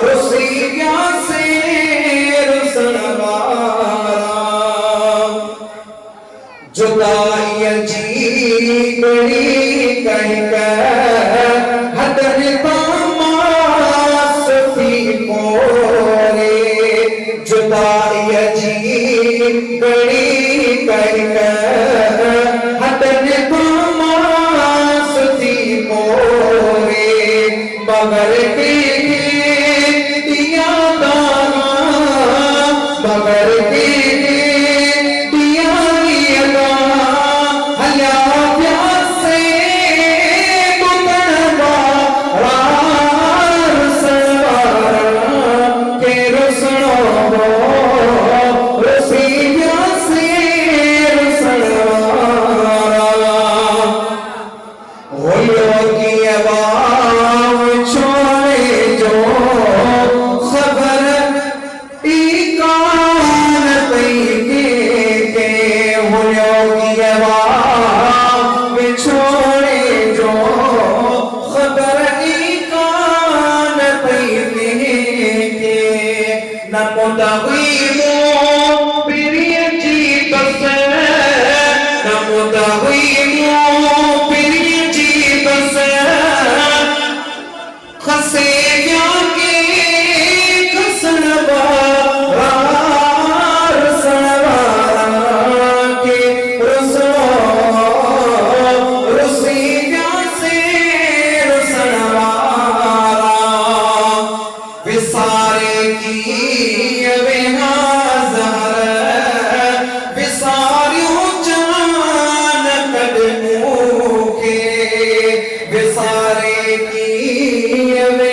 रुसिया से रुसनवारा जुदाई जी बड़ी कहकर हदर तमास थी कोरे जुदाई जी बड़ी कहकर हदर तमास थी कोरे मगर के दिया दाना मगर के विसारे की